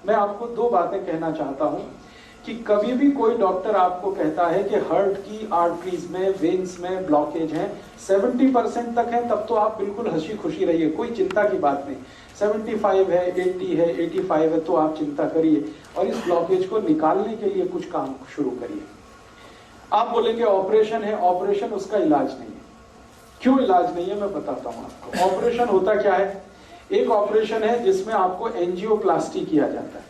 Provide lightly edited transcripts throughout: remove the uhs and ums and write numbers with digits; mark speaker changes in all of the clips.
Speaker 1: मैं आपको दो बातें कहना चाहता हूं कि कभी भी कोई डॉक्टर आपको कहता है कि हार्ट की आर्टरीज में, वेन्स में ब्लॉकेज है, 70% तक है, तब तो आप बिल्कुल हंसी खुशी रहिए, कोई चिंता की बात नहीं। 75 है, 80 है, 85 है, तो आप चिंता करिए और इस ब्लॉकेज को निकालने के लिए कुछ काम शुरू करिए। आप बोलेंगे ऑपरेशन है, ऑपरेशन उसका इलाज नहीं है। क्यों इलाज नहीं है मैं बताता हूं आपको। ऑपरेशन होता क्या है? एक ऑपरेशन है जिसमें आपको एंजियोप्लास्टी किया जाता है।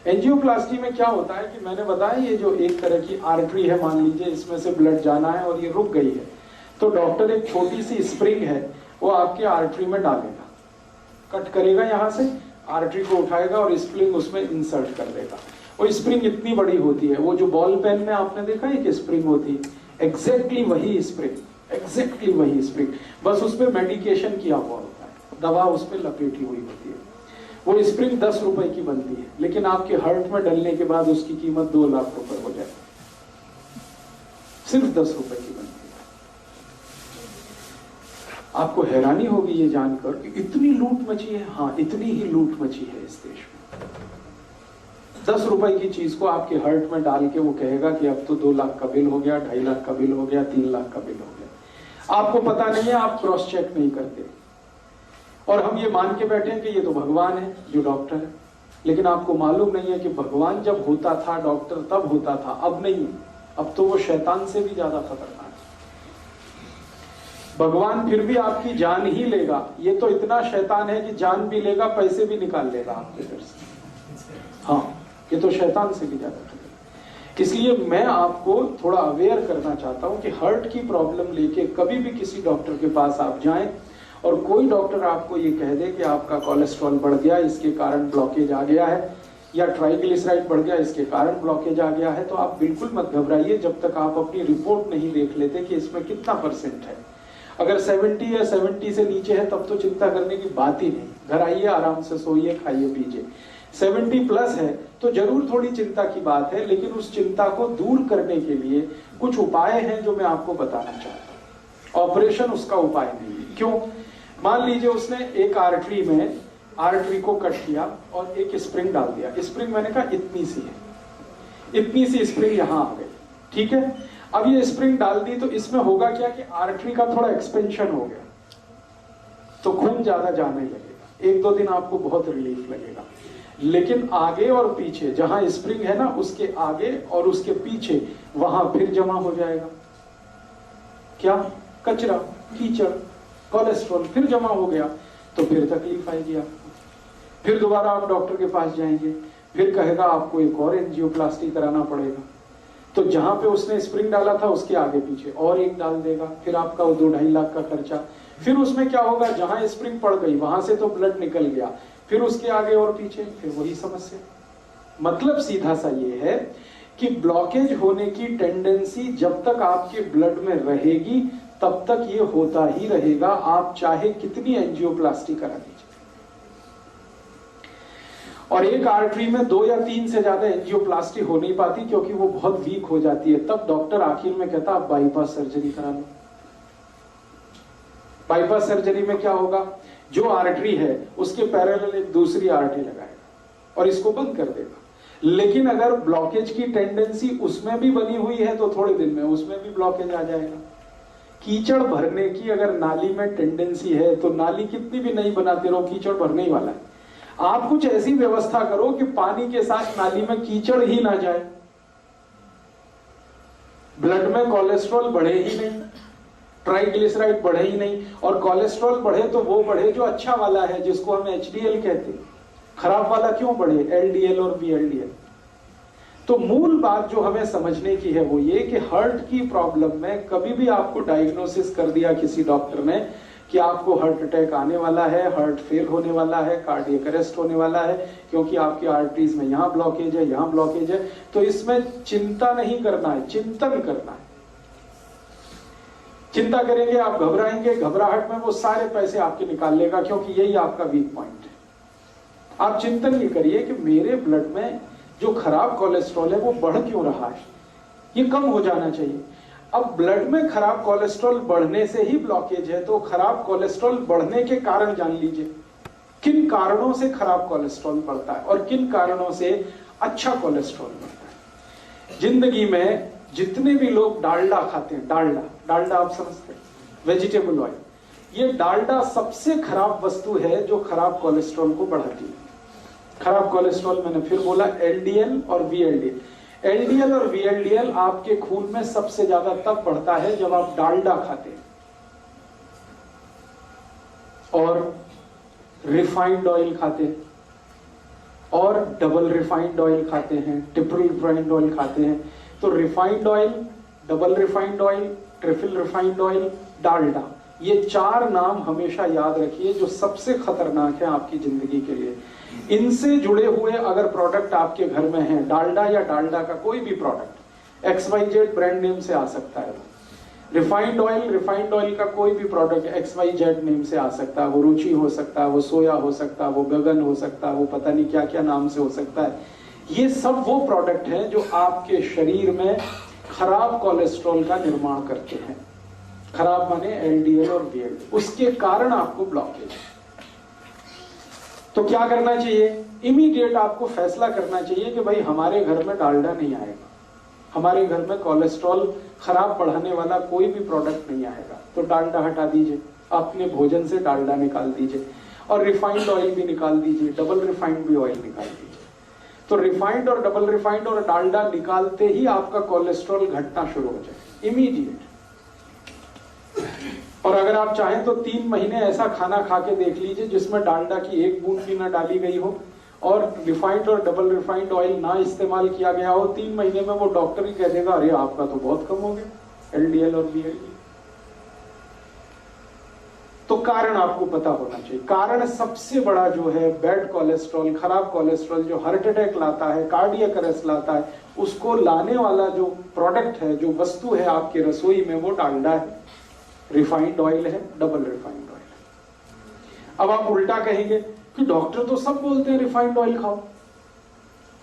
Speaker 1: एंजियोप्लास्टी में क्या होता है कि मैंने बताया ये जो एक तरह की आर्टरी है, मान लीजिए इसमें से ब्लड जाना है और ये रुक गई है, तो डॉक्टर एक छोटी सी स्प्रिंग है वो आपके आर्टरी में डालेगा, कट करेगा, यहां से आर्टरी को उठाएगा और स्प्रिंग उसमें इंसर्ट कर देगा। वो स्प्रिंग इतनी बड़ी होती है, वो जो बॉल पेन में आपने देखा है कि स्प्रिंग होती है, एग्जैक्टली वही स्प्रिंग, एग्जैक्टली वही स्प्रिंग, बस उसपे मेडिकेशन किया हुआ होता है, दवा उसपे लपेटी हुई होती है। वो स्प्रिंग 10 रुपए की बनती है, लेकिन आपके हार्ट में डलने के बाद उसकी कीमत 2 लाख रुपए हो जाए, सिर्फ 10 रुपए की बनती है। आपको हैरानी होगी ये जानकर कि इतनी लूट मची है। हाँ, इतनी ही लूट मची है इस देश में। 10 रुपए की चीज को आपके हार्ट में डाल के वो कहेगा कि अब तो 2 लाख का बिल हो गया, 2.5 लाख का बिल हो गया, 3 लाख का बिल हो गया। आपको पता नहीं है, आप क्रॉस चेक नहीं करते और हम ये मान के बैठे हैं कि ये तो भगवान है जो डॉक्टर है, लेकिन आपको मालूम नहीं है कि भगवान जब होता था डॉक्टर तब होता था, अब नहीं है। अब तो वो शैतान से भी ज्यादा खतरनाक है। भगवान फिर भी आपकी जान ही लेगा, ये तो इतना शैतान है कि जान भी लेगा, पैसे भी निकाल लेगा आपके घर से। हाँ, ये तो शैतान से भी ज्यादा खतरनाक। इसलिए मैं आपको थोड़ा अवेयर करना चाहता हूं कि हार्ट की प्रॉब्लम लेके कभी भी किसी डॉक्टर के पास आप जाएं और कोई डॉक्टर आपको ये कह दे कि आपका कोलेस्ट्रॉल बढ़ गया, इसके कारण ब्लॉकेज आ गया है, या ट्राइग्लिसराइड बढ़ गया, इसके कारण ब्लॉकेज आ गया है, तो आप बिल्कुल मत घबराइए जब तक आप अपनी रिपोर्ट नहीं देख लेते कि इसमें कितना % है। अगर 70 या 70 से नीचे है तब तो चिंता करने की बात ही नहीं। घर आइए, आराम से सोइए, खाइए पीजिए। 70 प्लस है तो जरूर थोड़ी चिंता की बात है, लेकिन उस चिंता को दूर करने के लिए कुछ उपाय हैं जो मैं आपको बताना चाहता हूं। ऑपरेशन उसका उपाय नहीं है। क्यों? मान लीजिए उसने एक आर्टरी में आर्टरी को कट किया और एक स्प्रिंग डाल दिया। स्प्रिंग मैंने कहा इतनी सी है, इतनी सी स्प्रिंग यहां आ गई, ठीक है। अब ये स्प्रिंग डाल दी तो इसमें होगा क्या कि आर्टरी का थोड़ा एक्सपेंशन हो गया, तो खून ज्यादा जाने लगेगा। 1-2 दिन आपको बहुत रिलीफ लगेगा, लेकिन आगे और पीछे जहां स्प्रिंग है ना, उसके आगे और उसके पीछे वहां फिर जमा हो जाएगा क्या? कचरा, कीचड़, कोलेस्ट्रॉल फिर जमा हो गया, तो फिर तकलीफ आएगी आपको। फिर दोबारा आप डॉक्टर के पास जाएंगे, फिर कहेगा आपको एक और एंजियोप्लास्टी कराना पड़ेगा। तो जहां पे उसने स्प्रिंग डाला था उसके आगे पीछे और एक डाल देगा, फिर आपका 2-2.5 लाख का खर्चा। फिर उसमें क्या होगा, जहां स्प्रिंग पड़ गई वहां से तो ब्लड निकल गया, फिर उसके आगे और पीछे फिर वही समस्या। मतलब सीधा सा ये है कि ब्लॉकेज होने की टेंडेंसी जब तक आपके ब्लड में रहेगी तब तक ये होता ही रहेगा, आप चाहे कितनी एंजियोप्लास्टी करा दीजिए। और एक आर्टरी में 2 या 3 से ज्यादा एंजियोप्लास्टी हो नहीं पाती क्योंकि वो बहुत वीक हो जाती है। तब डॉक्टर आखिर में कहता आप बाईपास सर्जरी करा लो। बाईपास सर्जरी में क्या होगा, जो आर्टरी है उसके पैरेलल एक दूसरी आर्टरी लगाएगा और इसको बंद कर देगा। लेकिन अगर ब्लॉकेज की टेंडेंसी उसमें भी बनी हुई है तो थोड़े दिन में उसमें भी ब्लॉकेज आ जाएगा। कीचड़ भरने की अगर नाली में टेंडेंसी है तो नाली कितनी भी नहीं बनाते रहो, कीचड़ भरने ही वाला है। आप कुछ ऐसी व्यवस्था करो कि पानी के साथ नाली में कीचड़ ही ना जाए, ब्लड में कोलेस्ट्रॉल बढ़े ही नहीं, ट्राइग्लिसराइड बढ़े ही नहीं। और कोलेस्ट्रॉल बढ़े तो वो बढ़े जो अच्छा वाला है, जिसको हम HDL कहते हैं। खराब वाला क्यों बढ़े, LDL और VLDL। तो मूल बात जो हमें समझने की है वो ये कि हार्ट की प्रॉब्लम में कभी भी आपको डायग्नोसिस कर दिया किसी डॉक्टर ने कि आपको हार्ट अटैक आने वाला है, हार्ट फेल होने वाला है, कार्डियक अरेस्ट होने वाला है क्योंकि आपकी आर्टरीज में यहां ब्लॉकेज है, यहां ब्लॉकेज है, तो इसमें चिंता नहीं करना है, चिंतन करना है। चिंता करेंगे आप, घबराएंगे, घबराहट में वो सारे पैसे आपके निकाल लेगा क्योंकि यही आपका वीक पॉइंट है। आप चिंतन ये करिए कि मेरे ब्लड में जो खराब कोलेस्ट्रॉल है वो बढ़ क्यों रहा है, ये कम हो जाना चाहिए। अब ब्लड में खराब कोलेस्ट्रॉल बढ़ने से ही ब्लॉकेज है, तो खराब कोलेस्ट्रॉल बढ़ने के कारण जान लीजिए किन कारणों से खराब कोलेस्ट्रॉल बढ़ता है और किन कारणों से अच्छा कोलेस्ट्रॉल बढ़ता है। जिंदगी में जितने भी लोग डालडा खाते हैं, डालडा आप समझते हैं, वेजिटेबल ऑयल, ये डालडा सबसे खराब वस्तु है जो खराब कोलेस्ट्रॉल को बढ़ाती है। खराब कोलेस्ट्रॉल मैंने फिर बोला एलडीएल और वीएलडीएल। एलडीएल और वीएलडीएल आपके खून में सबसे ज्यादा तब बढ़ता है जब आप डालडा खाते हैं और रिफाइंड ऑयल खाते हैं और डबल रिफाइंड ऑयल खाते हैं, ट्रिपल रिफाइंड ऑयल खाते हैं। तो refined oil, double refined oil, triple refined oil, Dalda, ये 4 नाम हमेशा याद रखिए जो सबसे खतरनाक है आपकी जिंदगी के लिए। इनसे जुड़े हुए अगर प्रोडक्ट आपके घर में हैं, डालडा या डालडा का कोई भी प्रोडक्ट, XYZ ब्रांड नेम से आ सकता है। रिफाइंड ऑयल का कोई भी प्रोडक्ट XYZ नेम से आ सकता है। वो रुचि हो सकता है, वो सोया हो सकता है, वो गगन हो सकता है, वो पता नहीं क्या क्या नाम से हो सकता है। ये सब वो प्रोडक्ट हैं जो आपके शरीर में खराब कोलेस्ट्रॉल का निर्माण करते हैं। खराब माने एलडीएल और वीएलडीएल, उसके कारण आपको ब्लॉकेज। तो क्या करना चाहिए? इमीडिएट आपको फैसला करना चाहिए कि भाई हमारे घर में डालडा नहीं आएगा, हमारे घर में कोलेस्ट्रॉल खराब बढ़ाने वाला कोई भी प्रोडक्ट नहीं आएगा। तो डालडा हटा दीजिए, अपने भोजन से डालडा निकाल दीजिए और रिफाइंड ऑयल भी निकाल दीजिए, डबल रिफाइंड भी ऑयल निकाल दीजिए। तो रिफाइंड और डबल रिफाइंड और डालडा निकालते ही आपका कोलेस्ट्रॉल घटना शुरू हो जाए इमीडिएट। और अगर आप चाहें तो 3 महीने ऐसा खाना खा के देख लीजिए जिसमें डालडा की 1 बूंद भी ना डाली गई हो और रिफाइंड और डबल रिफाइंड ऑयल ना इस्तेमाल किया गया हो। 3 महीने में वो डॉक्टर ही कह देगा अरे आपका तो बहुत कम हो गया एलडीएल और वीएलडीएल। तो कारण आपको पता होना चाहिए। कारण सबसे बड़ा जो है बैड कोलेस्ट्रॉल, खराब कोलेस्ट्रॉल जो हार्ट अटैक लाता है, कार्डियक अरेस्ट लाता है, उसको लाने वाला जो प्रोडक्ट है, जो वस्तु है आपके रसोई में, वो डालडा है, रिफाइंड ऑयल है, डबल रिफाइंड ऑयल है। अब आप उल्टा कहेंगे कि डॉक्टर तो सब बोलते हैं रिफाइंड ऑयल खाओ,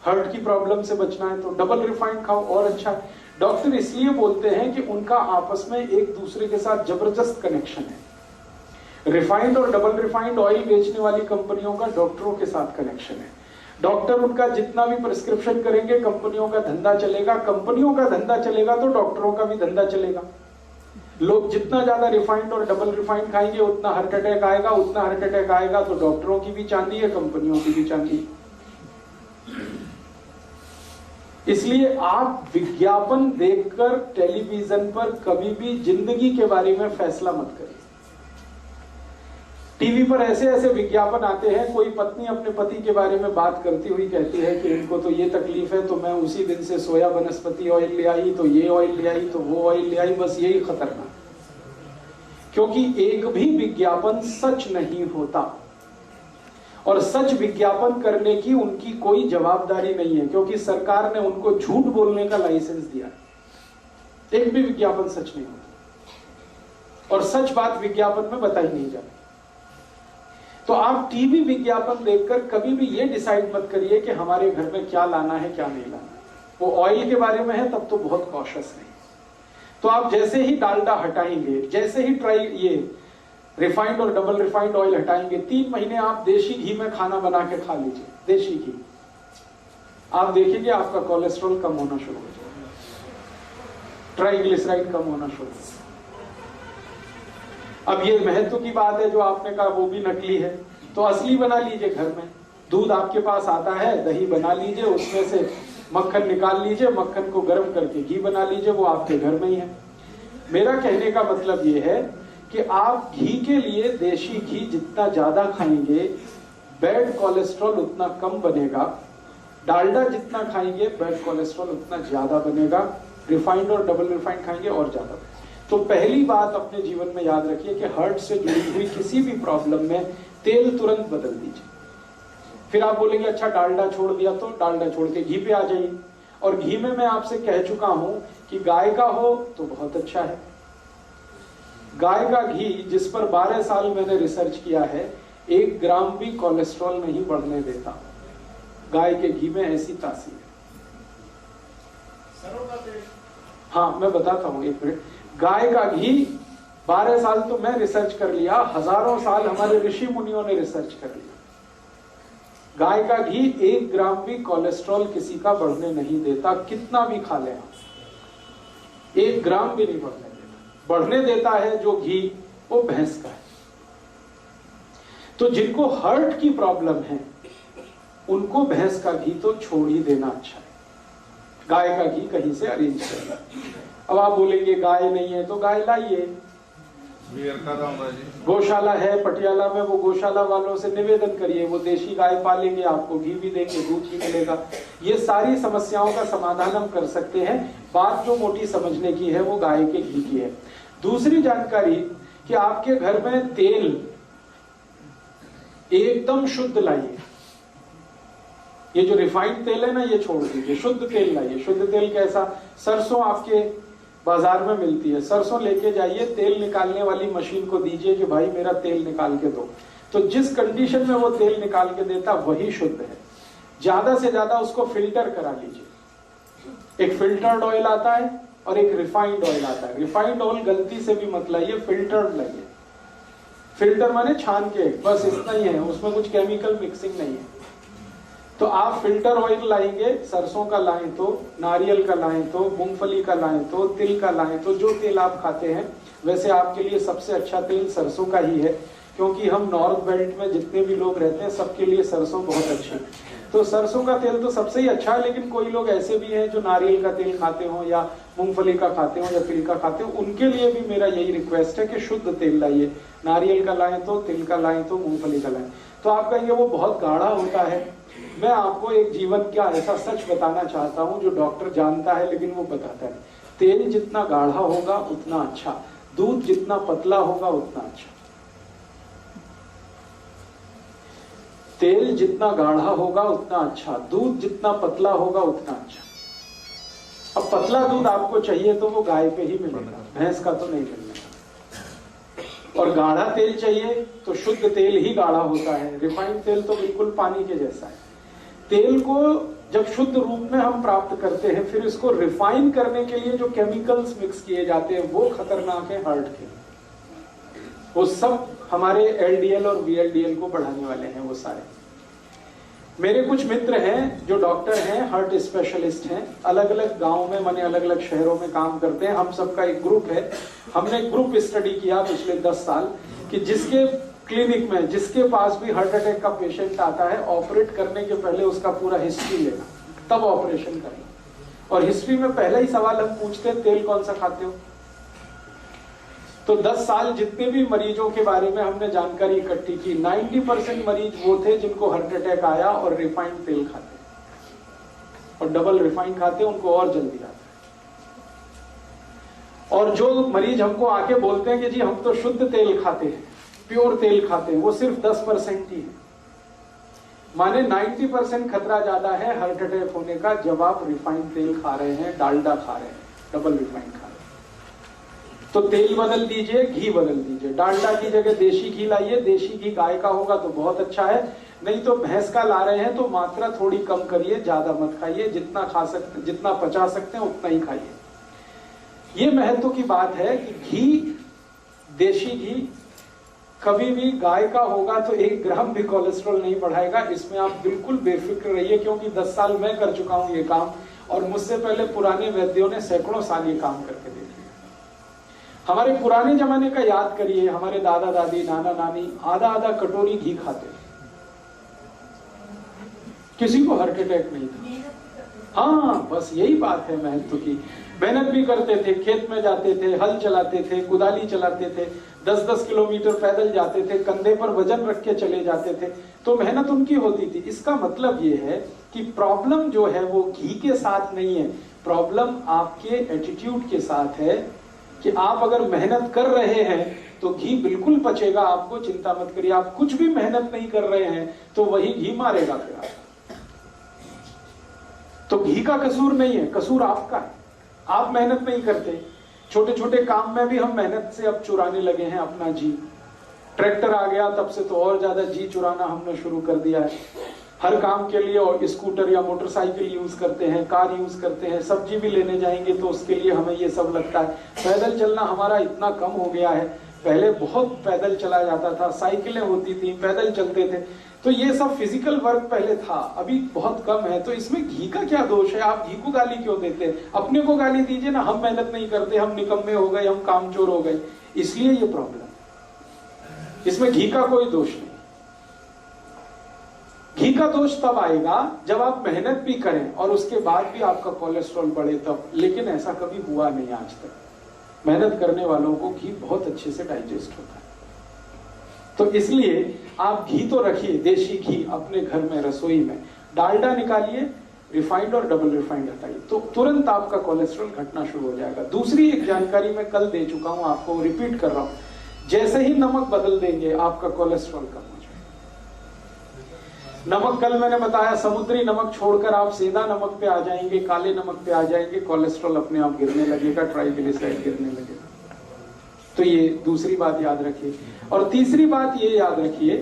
Speaker 1: हार्ट की प्रॉब्लम से बचना है तो डबल रिफाइंड खाओ और अच्छा है। डॉक्टर इसलिए बोलते हैं कि उनका आपस में एक दूसरे के साथ जबरदस्त कनेक्शन है। रिफाइंड और डबल रिफाइंड ऑयल बेचने वाली कंपनियों का डॉक्टरों के साथ कनेक्शन है। डॉक्टर उनका जितना भी प्रिस्क्रिप्शन करेंगे, कंपनियों का धंधा चलेगा, कंपनियों का धंधा चलेगा तो डॉक्टरों का भी धंधा चलेगा। लोग जितना ज्यादा रिफाइंड और डबल रिफाइंड खाएंगे उतना हार्ट अटैक आएगा, उतना हार्ट अटैक आएगा तो डॉक्टरों की भी चांदी है, कंपनियों की भी चांदी है। इसलिए आप विज्ञापन देखकर टेलीविजन पर कभी भी जिंदगी के बारे में फैसला मत करिए। टीवी पर ऐसे ऐसे विज्ञापन आते हैं, कोई पत्नी अपने पति के बारे में बात करती हुई कहती है कि इनको तो ये तकलीफ है तो मैं उसी दिन से सोया वनस्पति ऑयल ले आई, तो ये ऑयल ले आई, तो वो ऑयल ले आई। बस यही खतरनाक, क्योंकि एक भी विज्ञापन सच नहीं होता और सच विज्ञापन करने की उनकी कोई जवाबदारी नहीं है, क्योंकि सरकार ने उनको झूठ बोलने का लाइसेंस दिया। एक भी विज्ञापन सच नहीं होता और सच बात विज्ञापन में बताई नहीं जाती। तो आप टीवी विज्ञापन देखकर कभी भी ये डिसाइड मत करिए कि हमारे घर में क्या लाना है क्या नहीं लाना। वो ऑयल के बारे में है तब तो बहुत कॉशियस है। तो आप जैसे ही डालडा हटाएंगे, जैसे ही ये रिफाइंड और डबल रिफाइंड ऑयल हटाएंगे, 3 महीने आप देशी घी में खाना बना के खा लीजिए, देशी घी। आप देखेंगे आपका कोलेस्ट्रॉल कम होना शुरू हो जाएगा, ट्राइग्लिसराइड कम होना शुरू हो जाएगा। अब ये महत्व की बात है जो आपने कहा वो भी नकली है, तो असली बना लीजिए घर में। दूध आपके पास आता है, दही बना लीजिए, उसमें से मक्खन निकाल लीजिए, मक्खन को गर्म करके घी बना लीजिए, वो आपके घर में ही है। मेरा कहने का मतलब ये है कि आप घी के लिए देशी घी जितना ज्यादा खाएंगे बैड कोलेस्ट्रॉल उतना कम बनेगा, डालडा जितना खाएंगे बैड कोलेस्ट्रॉल उतना ज्यादा बनेगा, रिफाइंड और डबल रिफाइंड खाएंगे और ज्यादा। तो पहली बात अपने जीवन में याद रखिए कि हार्ट से जुड़ी हुई किसी भी प्रॉब्लम में तेल तुरंत बदल दीजिए। फिर आप बोलेंगे अच्छा डालडा छोड़ दिया, तो डालडा छोड़ के घी पे आ जाइए। और घी में मैं आपसे कह चुका हूं कि गाय का हो तो बहुत अच्छा है। गाय का घी जिस पर 12 साल मैंने रिसर्च किया है, 1 ग्राम भी कोलेस्ट्रॉल नहीं बढ़ने देता। गाय के घी में ऐसी तासीर है। हाँ मैं बताता हूं, 1 मिनट। गाय का घी 12 साल तो मैं रिसर्च कर लिया, हजारों साल हमारे ऋषि मुनियों ने रिसर्च कर लिया। गाय का घी 1 ग्राम भी कोलेस्ट्रॉल किसी का बढ़ने नहीं देता, कितना भी खा लें आप, 1 ग्राम भी नहीं बढ़ने देता। बढ़ने देता है जो घी वो भैंस का है। तो जिनको हार्ट की प्रॉब्लम है उनको भैंस का घी तो छोड़ ही देना अच्छा है, गाय का घी कहीं से अरेंज करना। अब आप बोलेंगे गाय नहीं है तो गाय लाइए, गौशाला है पटियाला में, वो गौशाला वालों से निवेदन करिए, वो देशी गाय पालेंगे, आपको घी भी देंगे, दूध ही मिलेगा। ये सारी समस्याओं का समाधान हम कर सकते हैं। बात जो मोटी समझने की है वो गाय के घी की है। दूसरी जानकारी कि आपके घर में तेल एकदम शुद्ध लाइए। ये जो रिफाइंड तेल है ना ये छोड़ दीजिए, शुद्ध तेल लाइए। शुद्ध तेल कैसा? सरसों आपके बाजार में मिलती है, सरसों लेके जाइए, तेल निकालने वाली मशीन को दीजिए कि भाई मेरा तेल निकाल के दो, तो जिस कंडीशन में वो तेल निकाल के देता वही शुद्ध है। ज्यादा से ज्यादा उसको फिल्टर करा लीजिए। एक फिल्टर्ड ऑयल आता है और एक रिफाइंड ऑयल आता है। रिफाइंड ऑयल गलती से भी मत लाइए, फिल्टर्ड लाइए। फिल्टर माने छान के, बस इतना ही है, उसमें कुछ केमिकल मिक्सिंग नहीं है। तो आप फिल्टर ऑयल लाएंगे, सरसों का लाएं तो, नारियल का लाएं तो, मूंगफली का लाएं तो, तिल का लाएं तो, जो तेल आप खाते हैं। वैसे आपके लिए सबसे अच्छा तेल सरसों का ही है, क्योंकि हम नॉर्थ बेल्ट में जितने भी लोग रहते हैं सबके लिए सरसों बहुत अच्छी है। तो सरसों का तेल तो सबसे ही अच्छा है, लेकिन कोई लोग ऐसे भी हैं जो नारियल का तेल खाते हो या मूंगफली का खाते हो या तिल का खाते हो, उनके लिए भी मेरा यही रिक्वेस्ट है कि शुद्ध तेल लाइए। नारियल का लाएं तो, तिल का लाएं तो, मूंगफली का लाएं तो। आप कहेंगे वो बहुत गाढ़ा होता है। मैं आपको एक जीवन का ऐसा सच बताना चाहता हूं जो डॉक्टर जानता है लेकिन वो बताता है। तेल जितना गाढ़ा होगा उतना अच्छा, दूध जितना पतला होगा उतना अच्छा। तेल जितना गाढ़ा होगा उतना अच्छा, दूध जितना पतला होगा उतना अच्छा। अब पतला दूध आपको चाहिए तो वो गाय पे ही मिलेगा, भैंस का तो नहीं मिलेगा। और गाढ़ा तेल चाहिए तो शुद्ध तेल ही गाढ़ा होता है, रिफाइंड तेल तो बिल्कुल पानी के जैसा है। तेल को जब शुद्ध रूप में हम प्राप्त करते हैं, फिर इसको रिफाइन करने के लिए जो केमिकल्स मिक्स किए जाते हैं वो खतरनाक है हार्ट के। वो सब हमारे एलडीएल और वीएलडीएल को बढ़ाने वाले हैं वो सारे। मेरे कुछ मित्र हैं जो डॉक्टर हैं, हार्ट स्पेशलिस्ट हैं, अलग अलग गांव में, माने अलग अलग शहरों में काम करते हैं। हम सबका एक ग्रुप है। हमने ग्रुप स्टडी किया पिछले 10 साल कि जिसके क्लिनिक में, जिसके पास भी हार्ट अटैक का पेशेंट आता है, ऑपरेट करने के पहले उसका पूरा हिस्ट्री लेना, तब ऑपरेशन करना। और हिस्ट्री में पहला ही सवाल हम पूछते हैं, तेल कौन सा खाते हो? तो 10 साल जितने भी मरीजों के बारे में हमने जानकारी इकट्ठी की, 90% मरीज वो थे जिनको हार्ट अटैक आया और रिफाइंड तेल खाते, और डबल रिफाइंड खाते, उनको और जल्दी आता है। और जो मरीज हमको आके बोलते हैं कि जी हम तो शुद्ध तेल खाते हैं, प्योर तेल खाते हैं, वो सिर्फ 10% ही है। माने 90% खतरा ज्यादा है हार्ट अटैक होने का जब आप रिफाइंड तेल खा रहे हैं, डालडा खा रहे हैं, डबल रिफाइंड खा रहे हैं। तो तेल बदल दीजिए, घी बदल दीजिए। डालडा की जगह देशी घी लाइए। देशी घी गाय का होगा तो बहुत अच्छा है, नहीं तो भैंस का ला रहे हैं तो मात्रा थोड़ी कम करिए, ज्यादा मत खाइए। जितना खा सकते, जितना पचा सकते हैं उतना ही खाइए। ये महत्व की बात है कि घी, देशी घी कभी भी गाय का होगा तो 1 ग्राम भी कोलेस्ट्रॉल नहीं बढ़ाएगा। इसमें आप बिल्कुल बेफिक्र रहिए, क्योंकि 10 साल मैं कर चुका हूं ये काम, और मुझसे पहले पुराने वैद्यों ने सैकड़ों साल ये काम करके देख लिया। हमारे पुराने जमाने का याद करिए, हमारे दादा दादी, नाना नानी आधा आधा कटोरी घी खाते, किसी को हार्ट अटैक नहीं था। हाँ, बस यही बात है महत्व की। मेहनत भी करते थे, खेत में जाते थे, हल चलाते थे, कुदाली चलाते थे, 10-10 किलोमीटर पैदल जाते थे, कंधे पर वजन रख के चले जाते थे, तो मेहनत उनकी होती थी। इसका मतलब ये है कि प्रॉब्लम जो है वो घी के साथ नहीं है, प्रॉब्लम आपके एटीट्यूड के साथ है कि आप अगर मेहनत कर रहे हैं तो घी बिल्कुल पचेगा, आपको चिंता मत करिए। आप कुछ भी मेहनत नहीं कर रहे हैं तो वही घी मारेगा फिर आपको। तो घी का कसूर नहीं है, कसूर आपका है। आप मेहनत नहीं करते। छोटे छोटे काम में भी हम मेहनत से अब चुराने लगे हैं अपना जी। ट्रैक्टर आ गया तब से तो और ज्यादा जी चुराना हमने शुरू कर दिया है। हर काम के लिए और स्कूटर या मोटरसाइकिल यूज करते हैं, कार यूज करते हैं। सब्जी भी लेने जाएंगे तो उसके लिए हमें ये सब लगता है। पैदल चलना हमारा इतना कम हो गया है, पहले बहुत पैदल चला जाता था, साइकिलें होती थी, पैदल चलते थे। तो ये सब फिजिकल वर्क पहले था, अभी बहुत कम है। तो इसमें घी का क्या दोष है? आप घी को गाली क्यों देते हैं? अपने को गाली दीजिए ना, हम मेहनत नहीं करते, हम निकम्मे हो गए, हम कामचोर हो गए, इसलिए ये प्रॉब्लम। इसमें घी का कोई दोष नहीं। घी का दोष तब आएगा जब आप मेहनत भी करें और उसके बाद भी आपका कोलेस्ट्रॉल बढ़े तब, लेकिन ऐसा कभी हुआ नहीं आज तक। मेहनत करने वालों को घी बहुत अच्छे से डाइजेस्ट होता है। तो इसलिए आप घी तो रखिए, देशी घी अपने घर में, रसोई में। डालडा निकालिए, रिफाइंड और डबल रिफाइंड हटाइए, तो तुरंत आपका कोलेस्ट्रॉल घटना शुरू हो जाएगा। दूसरी एक जानकारी मैं कल दे चुका हूं, आपको रिपीट कर रहा हूं। जैसे ही नमक बदल देंगे आपका कोलेस्ट्रॉल कम हो जाएगा। नमक कल मैंने बताया, समुद्री नमक छोड़कर आप सीधा नमक पे आ जाएंगे, काले नमक पे आ जाएंगे, कोलेस्ट्रॉल अपने आप गिरने लगेगा, ट्राइग्लिसराइड गिरने लगेगा। तो ये दूसरी बात याद रखिए। और तीसरी बात ये याद रखिए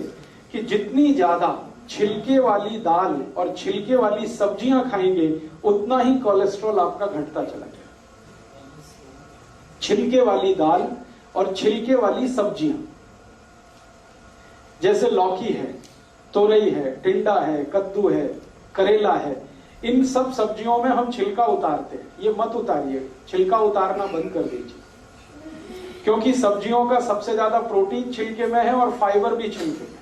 Speaker 1: कि जितनी ज्यादा छिलके वाली दाल और छिलके वाली सब्जियां खाएंगे उतना ही कोलेस्ट्रॉल आपका घटता चला जाएगा। छिलके वाली दाल और छिलके वाली सब्जियां, जैसे लौकी है, तोरई है, टिंडा है, कद्दू है, करेला है, इन सब सब्जियों में हम छिलका उतारते हैं। ये मत उतारिए, छिलका उतारना बंद कर दीजिए, क्योंकि सब्जियों का सबसे ज्यादा प्रोटीन छिलके में है और फाइबर भी छिलके में।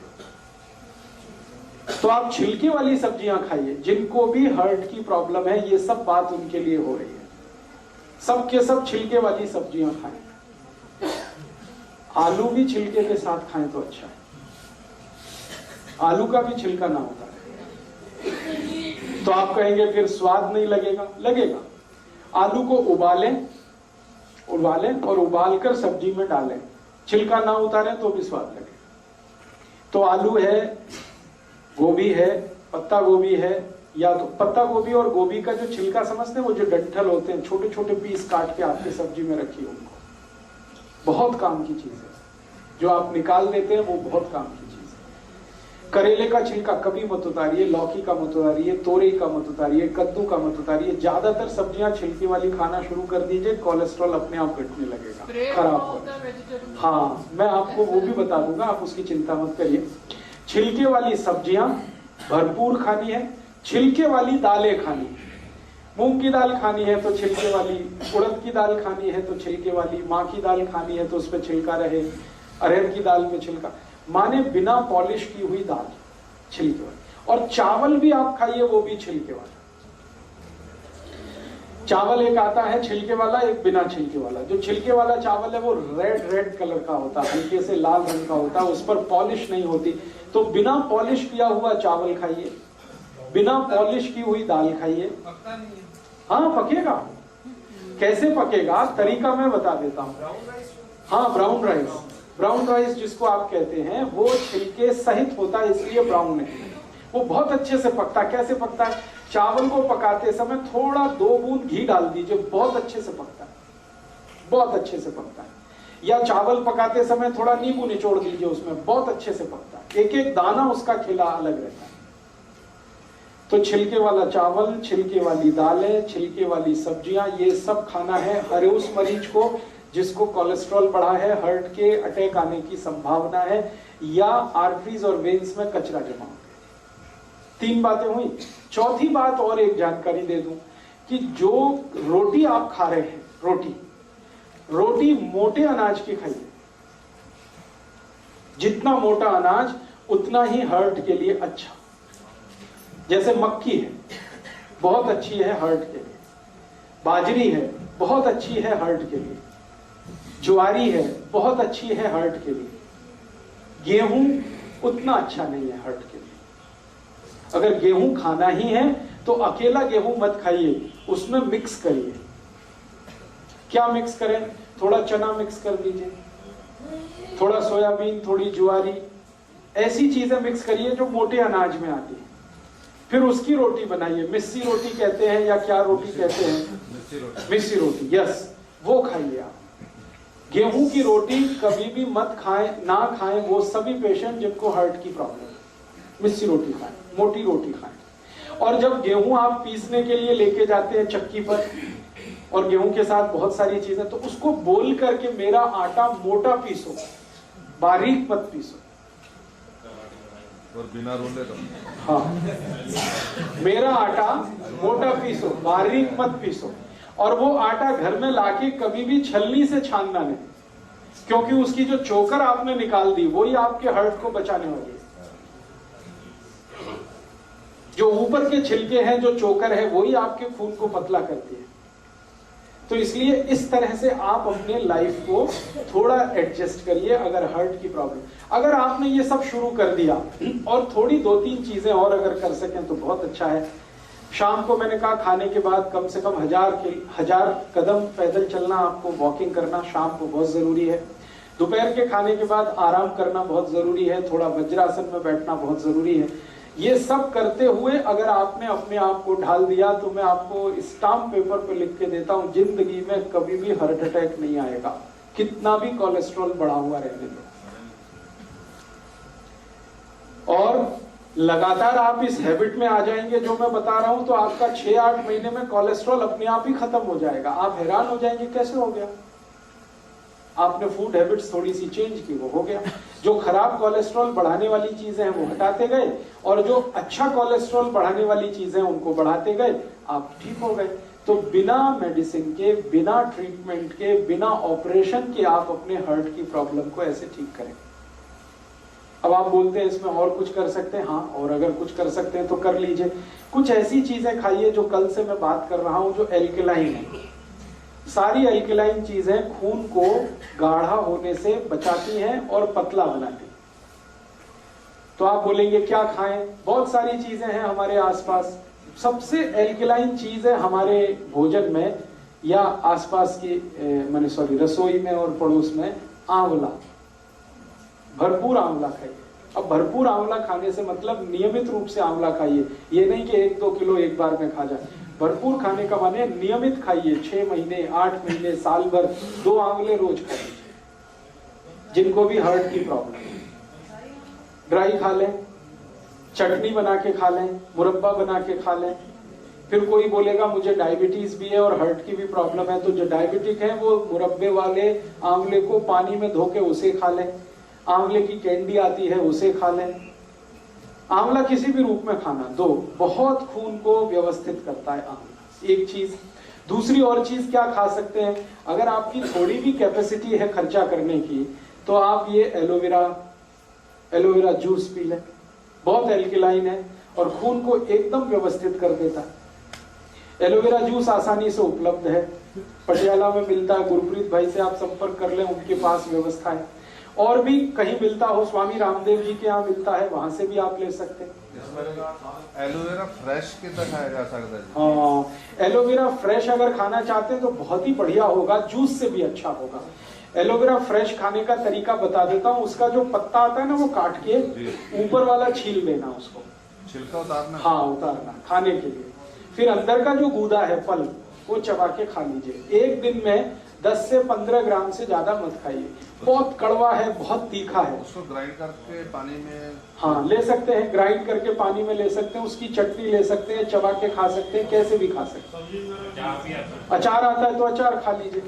Speaker 1: तो आप छिलके वाली सब्जियां खाइए। जिनको भी हार्ट की प्रॉब्लम है, ये सब बात उनके लिए हो रही है, सब के सब छिलके वाली सब्जियां खाएं। आलू भी छिलके के साथ खाएं तो अच्छा है, आलू का भी छिलका ना होता है। तो आप कहेंगे फिर स्वाद नहीं लगेगा, लगेगा। आलू को उबालें और उबालकर सब्जी में डालें, छिलका ना उतारें तो भी स्वाद लगे। तो आलू है, गोभी है, पत्ता गोभी है, या तो पत्ता गोभी और गोभी का जो छिलका समझते हैं, वो जो डंठल होते हैं, छोटे छोटे पीस काट के आपकी सब्जी में रखिए। उनको बहुत काम की चीज है, जो आप निकाल देते हैं वो बहुत काम की चीज है। करेले का छिलका कभी मत उतारिए, लौकी का मत उतारिए, तोरई का मत उतारिए, कद्दू का मत उतारिए। ज्यादातर सब्जियां छिलके वाली खाना शुरू कर दीजिए, कोलेस्ट्रॉल अपने आप घटने लगेगा, खराब होगा। हाँ, मैं आपको वो भी बता दूंगा, आप उसकी चिंता मत करिए। छिलके वाली सब्जियां भरपूर खानी है, छिलके वाली दालें खानी है। मूंग की दाल खानी है तो छिलके वाली, उड़द की दाल खानी है तो छिलके वाली, माँ की दाल खानी है तो उस पर छिलका रहे, अरहर की दाल में छिलका, माने बिना पॉलिश की हुई दाल छिलके वाली। और चावल भी आप खाइए, वो भी छिलके वाला। चावल एक आता है छिलके वाला, एक बिना छिलके वाला। जो छिलके वाला चावल है वो रेड कलर का होता है, हल्के से लाल रंग का होता है, उस पर पॉलिश नहीं होती। तो बिना पॉलिश किया हुआ चावल खाइए, बिना पॉलिश की हुई दाल खाइए। हाँ, पकेगा। कैसे पकेगा, तरीका मैं बता देता हूँ। हाँ, ब्राउन राइस, ब्राउन राइस जिसको आप कहते हैं, वो छिलके सहित होता है, इसलिए ब्राउन है। वो बहुत अच्छे से पकता है। कैसे पकता है? चावल को पकाते समय थोड़ा 2 बूंद घी डाल दीजिए, बहुत अच्छे से पकता है, बहुत अच्छे से पकता है। या चावल पकाते समय थोड़ा नींबू निचोड़ दीजिए उसमें, बहुत अच्छे से पकता है। एक एक दाना उसका खिला अलग रहता है। तो छिलके वाला चावल, छिलके वाली दालें, छिलके वाली सब्जियां, ये सब खाना है हर उस मरीज को जिसको कोलेस्ट्रॉल बढ़ा है, हार्ट के अटैक आने की संभावना है, या आर्टरीज और वेन्स में कचरा जमा हो गया। 3 बातें हुई। चौथी बात और एक जानकारी दे दूं कि जो रोटी आप खा रहे हैं, रोटी मोटे अनाज की खाइए। जितना मोटा अनाज उतना ही हार्ट के लिए अच्छा। जैसे मक्की है, बहुत अच्छी है हार्ट के लिए। बाजरी है, बहुत अच्छी है हार्ट के लिए। ज्वारी है, बहुत अच्छी है हार्ट के लिए। गेहूं उतना अच्छा नहीं है हार्ट के लिए। अगर गेहूं खाना ही है तो अकेला गेहूं मत खाइए, उसमें मिक्स करिए। क्या मिक्स करें? थोड़ा चना मिक्स कर दीजिए, थोड़ा सोयाबीन, थोड़ी ज्वारी, ऐसी चीजें मिक्स करिए जो मोटे अनाज में आती है। फिर उसकी रोटी बनाइए, मिस्सी रोटी कहते हैं या क्या रोटी कहते हैं, मिस्सी रोटी, यस, वो खाइए आप। गेहूं की रोटी कभी भी मत खाएं, ना खाएं वो सभी पेशेंट जिनको हार्ट की प्रॉब्लम है। मिस्सी रोटी खाएं, मोटी रोटी खाएं। और जब गेहूं आप पीसने के लिए लेके जाते हैं चक्की पर, और गेहूं के साथ बहुत सारी चीजें, तो उसको बोल करके मेरा आटा मोटा पीसो, बारीक मत पीसो।
Speaker 2: और बिना रोले तो
Speaker 1: हाँ, मेरा आटा मोटा पीसो, बारीक मत पीसो। और वो आटा घर में लाके कभी भी छलनी से छानना नहीं, क्योंकि उसकी जो चोकर आपने निकाल दी वही आपके हर्ट को बचाने वाली है। जो ऊपर के छिलके हैं, जो चोकर है, वही आपके खून को पतला करती है। तो इसलिए इस तरह से आप अपने लाइफ को थोड़ा एडजस्ट करिए। अगर हर्ट की प्रॉब्लम, अगर आपने ये सब शुरू कर दिया और थोड़ी 2-3 चीजें और अगर कर सकें तो बहुत अच्छा है। शाम को मैंने कहा खाने के बाद कम से कम 1000 कदम पैदल चलना, आपको वॉकिंग करना शाम को बहुत जरूरी है। दोपहर के खाने के बाद आराम करना बहुत जरूरी है, थोड़ा वज्रासन में बैठना बहुत जरूरी है। ये सब करते हुए अगर आपने अपने आप को ढाल दिया तो मैं आपको स्टाम्प पेपर पर लिख के देता हूं, जिंदगी में कभी भी हार्ट अटैक नहीं आएगा, कितना भी कोलेस्ट्रॉल बढ़ा हुआ रहने दो। और लगातार आप इस हैबिट में आ जाएंगे जो मैं बता रहा हूं, तो आपका 6-8 महीने में कोलेस्ट्रॉल अपने आप ही खत्म हो जाएगा। आप हैरान हो जाएंगे कैसे हो गया, आपने फूड हैबिट्स थोड़ी सी चेंज की, वो हो गया। जो खराब कोलेस्ट्रॉल बढ़ाने वाली चीजें हैं वो हटाते गए, और जो अच्छा कोलेस्ट्रॉल बढ़ाने वाली चीजें उनको बढ़ाते गए, आप ठीक हो गए। तो बिना मेडिसिन के, बिना ट्रीटमेंट के, बिना ऑपरेशन के आप अपने हार्ट की प्रॉब्लम को ऐसे ठीक करें। अब आप बोलते हैं इसमें और कुछ कर सकते हैं, हाँ, और अगर कुछ कर सकते हैं तो कर लीजिए। कुछ ऐसी चीजें खाइए जो कल से मैं बात कर रहा हूं, जो एल्कलाइन है। सारी एल्कलाइन चीजें खून को गाढ़ा होने से बचाती हैं और पतला बनाती हैं। तो आप बोलेंगे क्या खाएं, बहुत सारी चीजें हैं हमारे आसपास। सबसे एल्कलाइन चीज है हमारे भोजन में या आसपास की रसोई में और पड़ोस में, आंवला। भरपूर आंवला खाइए। अब भरपूर आंवला खाने से मतलब नियमित रूप से आंवला खाइए, ये नहीं कि 1-2 किलो एक बार में खा जाए। भरपूर खाने का माने नियमित खाइए, 6 महीने, 8 महीने, साल भर 2 आंवले रोज खा लीजिए। जिनको भी हार्ट की प्रॉब्लम है, ड्राई खा लें, चटनी बना के खा लें, मुरब्बा बना के खा लें। फिर कोई बोलेगा मुझे डायबिटीज भी है और हार्ट की भी प्रॉब्लम है, तो जो डायबिटिक है वो मुरब्बे वाले आंवले को पानी में धो के उसे खा लें। आंवले की कैंडी आती है उसे खा लें। आंवला किसी भी रूप में खाना, 2 बहुत खून को व्यवस्थित करता है आंवला, एक चीज। दूसरी और चीज क्या खा सकते हैं, अगर आपकी थोड़ी भी कैपेसिटी है खर्चा करने की, तो आप ये एलोवेरा जूस पी लें। बहुत एल्कलाइन है और खून को एकदम व्यवस्थित कर देता है। एलोवेरा जूस आसानी से उपलब्ध है, पटियाला में मिलता है। गुरप्रीत भाई से आप संपर्क कर लें, उनके पास व्यवस्था है। और भी कहीं मिलता हो, स्वामी रामदेव जी के यहाँ मिलता है, वहां से भी आप ले सकते हैं।
Speaker 2: एलोवेरा फ्रेश कितना खाया जा सकता है?
Speaker 1: हाँ, एलोवेरा फ्रेश अगर खाना चाहते हैं तो बहुत ही बढ़िया होगा, जूस से भी अच्छा होगा। एलोवेरा फ्रेश खाने का तरीका बता देता हूँ। उसका जो पत्ता आता है ना, वो काट के ऊपर वाला छील देना, उसको
Speaker 2: छिलका उतारना।
Speaker 1: हाँ, उतारना खाने के लिए। फिर अंदर का जो गूदा है, फल, वो चबा के खा लीजिए। एक दिन में 10 से 15 ग्राम से ज्यादा मत खाइए। बहुत कड़वा है, बहुत तीखा है।
Speaker 2: उसको ग्राइंड करके पानी में,
Speaker 1: हाँ, ले सकते हैं, ग्राइंड करके पानी में ले सकते हैं, उसकी चटनी ले सकते हैं, चबा के खा सकते हैं, कैसे भी खा सकते हैं। अचार आता है तो अचार खा लीजिए।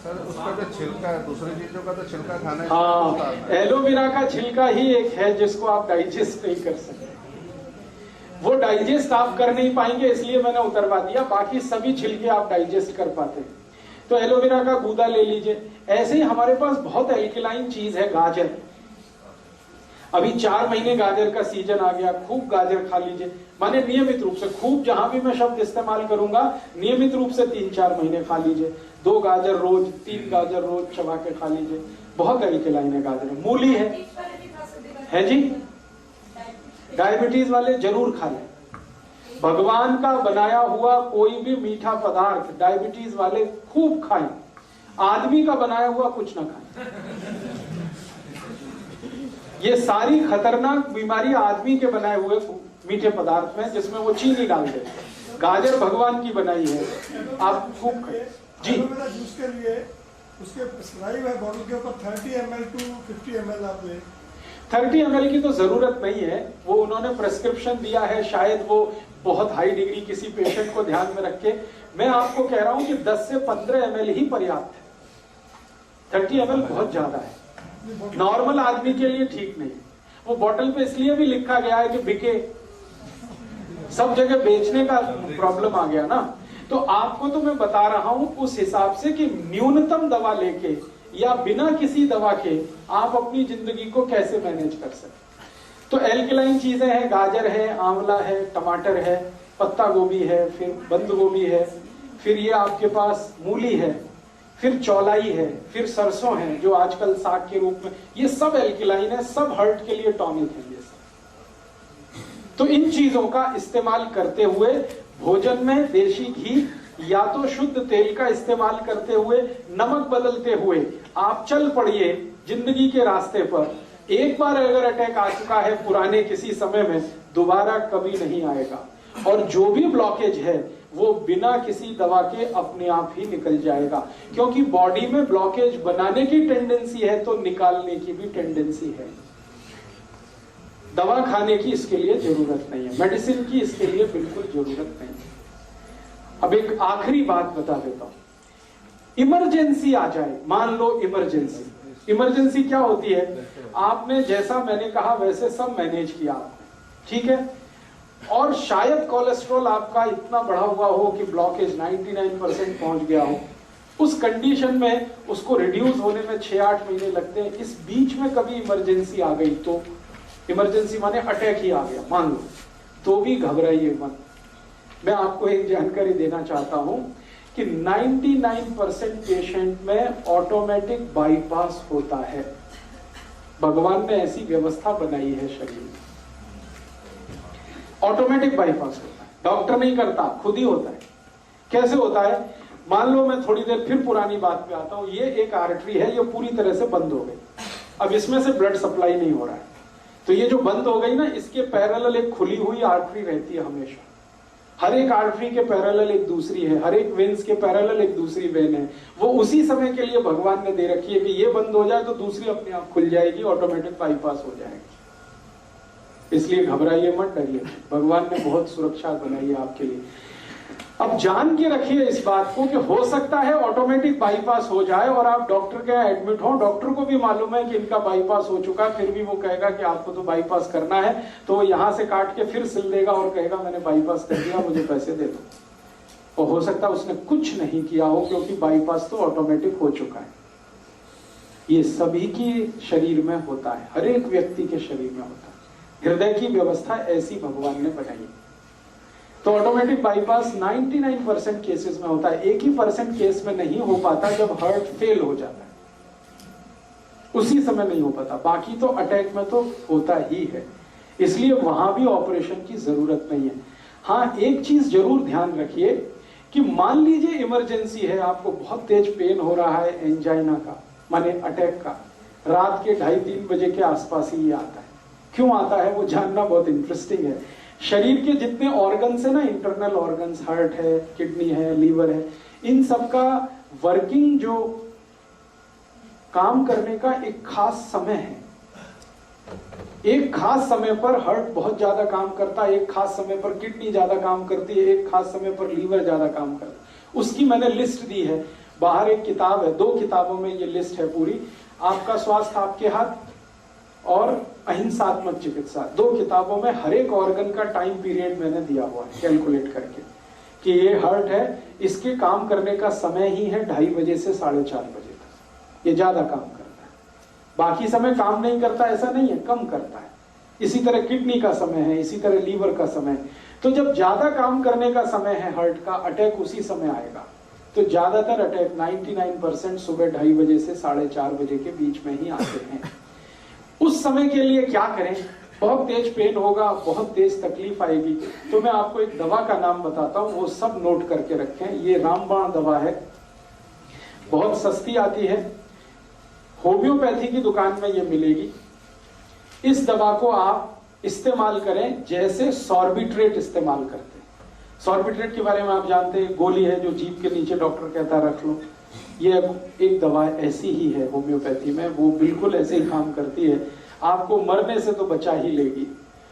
Speaker 2: सर उसका जो छिलका है, दूसरी चीजों का तो छिलका खाना है।
Speaker 1: हाँ, एलोवेरा का छिलका ही एक है जिसको आप डाइजेस्ट नहीं कर सकते। वो डाइजेस्ट आप कर नहीं पाएंगे, इसलिए मैंने उतरवा दिया। बाकी सभी छिलके आप डाइजेस्ट कर पाते हैं। तो एलोवेरा का गूदा ले लीजिए। ऐसे ही हमारे पास बहुत एल्कलाइन चीज है, गाजर। अभी 4 महीने गाजर का सीजन आ गया, खूब गाजर खा लीजिए। माने नियमित रूप से, खूब जहां भी मैं शब्द इस्तेमाल करूंगा, नियमित रूप से 3-4 महीने खा लीजिए। 2 गाजर रोज, 3 गाजर रोज चबा के खा लीजिए। बहुत एल्कलाइन है गाजर। मूली है जी, डायबिटीज वाले जरूर खा लें। भगवान का बनाया हुआ कोई भी मीठा पदार्थ डायबिटीज वाले खूब खाएं। आदमी का बनाया हुआ कुछ ना खाएं। ये सारी खतरनाक बीमारी आदमी के बनाए हुए मीठे पदार्थ में, जिसमें वो चीनी डाल देते हैं। गाजर भगवान की बनाई है, आप खूब खाएं जी।
Speaker 3: जूस के लिए उसके प्रिस्क्राइब है बॉटल के ऊपर 30 ml to 50 ml आप लें।
Speaker 1: 30 ml की तो जरूरत नहीं है, वो उन्होंने प्रेस्क्रिप्शन दिया है, शायद वो बहुत हाई डिग्री किसी पेशेंट को ध्यान में रख के। मैं आपको कह रहा हूं कि 10 से 15 ml ही पर्याप्त है। 30 ml बहुत ज्यादा है, नॉर्मल आदमी के लिए ठीक नहीं। वो बॉटल पे इसलिए भी लिखा गया है कि बिके, सब जगह बेचने का प्रॉब्लम आ गया ना। तो आपको तो मैं बता रहा हूं उस हिसाब से कि न्यूनतम दवा लेके या बिना किसी दवा के आप अपनी जिंदगी को कैसे मैनेज कर सकते। तो एल्कलाइन चीजें हैं, गाजर है, आंवला है, टमाटर है, पत्ता गोभी है, फिर बंद गोभी है, फिर ये आपके पास मूली है, फिर चौलाई है, फिर सरसों है जो आजकल साग के रूप में, ये सब एल्कलाइन है, सब हार्ट के लिए टॉनिक है ये सब। तो इन चीजों का इस्तेमाल करते हुए भोजन में देशी घी या तो शुद्ध तेल का इस्तेमाल करते हुए, नमक बदलते हुए आप चल पड़िए जिंदगी के रास्ते पर। एक बार अगर अटैक आ चुका है पुराने किसी समय में, दोबारा कभी नहीं आएगा। और जो भी ब्लॉकेज है वो बिना किसी दवा के अपने आप ही निकल जाएगा, क्योंकि बॉडी में ब्लॉकेज बनाने की टेंडेंसी है तो निकालने की भी टेंडेंसी है। दवा खाने की इसके लिए जरूरत नहीं है, मेडिसिन की इसके लिए बिल्कुल जरूरत नहीं है। अब एक आखिरी बात बता देता हूं, इमरजेंसी आ जाए, मान लो इमरजेंसी। इमरजेंसी क्या होती है? आपने जैसा मैंने कहा वैसे सब मैनेज किया आपने, ठीक है, और शायद कोलेस्ट्रॉल आपका इतना बढ़ा हुआ हो कि ब्लॉकेज 99% पहुंच गया हो। उस कंडीशन में उसको रिड्यूस होने में 6-8 महीने लगते हैं। इस बीच में कभी इमरजेंसी आ गई तो, इमरजेंसी माने अटैक ही आ गया मान लो, तो भी घबराइए मत। मैं आपको एक जानकारी देना चाहता हूं कि 99% पेशेंट में ऑटोमेटिक बाईपास होता है। भगवान ने ऐसी व्यवस्था बनाई है शरीर में, ऑटोमेटिक बाईपास होता है, डॉक्टर नहीं करता, खुद ही होता है। कैसे होता है? मान लो मैं थोड़ी देर फिर पुरानी बात पे आता हूं, ये एक आर्टरी है, ये पूरी तरह से बंद हो गई, अब इसमें से ब्लड सप्लाई नहीं हो रहा है, तो ये जो बंद हो गई ना, इसके पैरेलल एक खुली हुई आर्टरी रहती है हमेशा। हर एक आर्टरी के पैरेलल एक दूसरी है, हर एक वेन्स के पैरेलल एक दूसरी वेन है। वो उसी समय के लिए भगवान ने दे रखी है कि ये बंद हो जाए तो दूसरी अपने आप खुल जाएगी, ऑटोमेटिक बाईपास हो जाएगी। इसलिए घबराइए मत, डरिए, भगवान ने बहुत सुरक्षा बनाई है आपके लिए। अब जान के रखिए इस बात को कि हो सकता है ऑटोमेटिक बाईपास हो जाए और आप डॉक्टर के यहाँ एडमिट हो, डॉक्टर को भी मालूम है कि इनका बाईपास हो चुका, फिर भी वो कहेगा कि आपको तो बाईपास करना है, तो यहां से काट के फिर सिल देगा और कहेगा मैंने बाईपास कर दिया, मुझे पैसे दे दो। और हो सकता है उसने कुछ नहीं किया हो, क्योंकि बाईपास तो ऑटोमेटिक हो चुका है। ये सभी के शरीर में होता है, हर एक व्यक्ति के शरीर में होता है। हृदय की व्यवस्था ऐसी भगवान ने बनाई। तो ऑटोमेटिक बाईपास 99% केसेस में होता है। 1% केस में नहीं हो पाता जब हार्ट फेल हो जाता है, उसी समय नहीं हो पाता, बाकी तो अटैक में तो होता ही है। इसलिए वहां भी ऑपरेशन की जरूरत नहीं है। हाँ, एक चीज जरूर ध्यान रखिए कि मान लीजिए इमरजेंसी है, आपको बहुत तेज पेन हो रहा है, एंजाइना का माने अटैक का, रात के 2:30-3 बजे के आसपास ही ये आता है। क्यों आता है वो जानना बहुत इंटरेस्टिंग है। शरीर के जितने ऑर्गन्स है ना, इंटरनल ऑर्गन्स, हार्ट है, किडनी है, लीवर है, इन सब का वर्किंग जो काम करने का एक खास समय है। एक खास समय पर हार्ट बहुत ज्यादा काम करता है, एक खास समय पर किडनी ज्यादा काम करती है, एक खास समय पर लीवर ज्यादा काम करता है। उसकी मैंने लिस्ट दी है, बाहर एक किताब है, 2 किताबों में ये लिस्ट है पूरी। आपका स्वास्थ्य आपके हाथ और अहिंसात्मक चिकित्सा, 2 किताबों में हर एक ऑर्गन का टाइम पीरियड मैंने दिया हुआ है कैलकुलेट करके कि ये हार्ट है, इसके काम करने का समय ही है 2:30 बजे से 4:30 बजे तक, ये ज्यादा काम करता है। बाकी समय काम नहीं करता ऐसा नहीं है, कम करता है। इसी तरह किडनी का समय है, इसी तरह लीवर का समय। तो जब ज्यादा काम करने का समय है हार्ट का, अटैक उसी समय आएगा। तो ज्यादातर अटैक 99% सुबह 2:30 बजे से 4:30 बजे के बीच में ही आते हैं। उस समय के लिए क्या करें? बहुत तेज पेन होगा, बहुत तेज तकलीफ आएगी, तो मैं आपको एक दवा का नाम बताता हूं, वो सब नोट करके रखें। ये रामबाण दवा है, बहुत सस्ती आती है, होम्योपैथी की दुकान में ये मिलेगी। इस दवा को आप इस्तेमाल करें जैसे सॉर्बिट्रेट इस्तेमाल करते हैं। सॉर्बिट्रेट के बारे में आप जानते हैं, गोली है जो जीभ के नीचे डॉक्टर कहता है रख लो। ये एक दवा ऐसी ही है होम्योपैथी में, वो बिल्कुल ऐसे ही काम करती है, आपको मरने से तो बचा ही लेगी।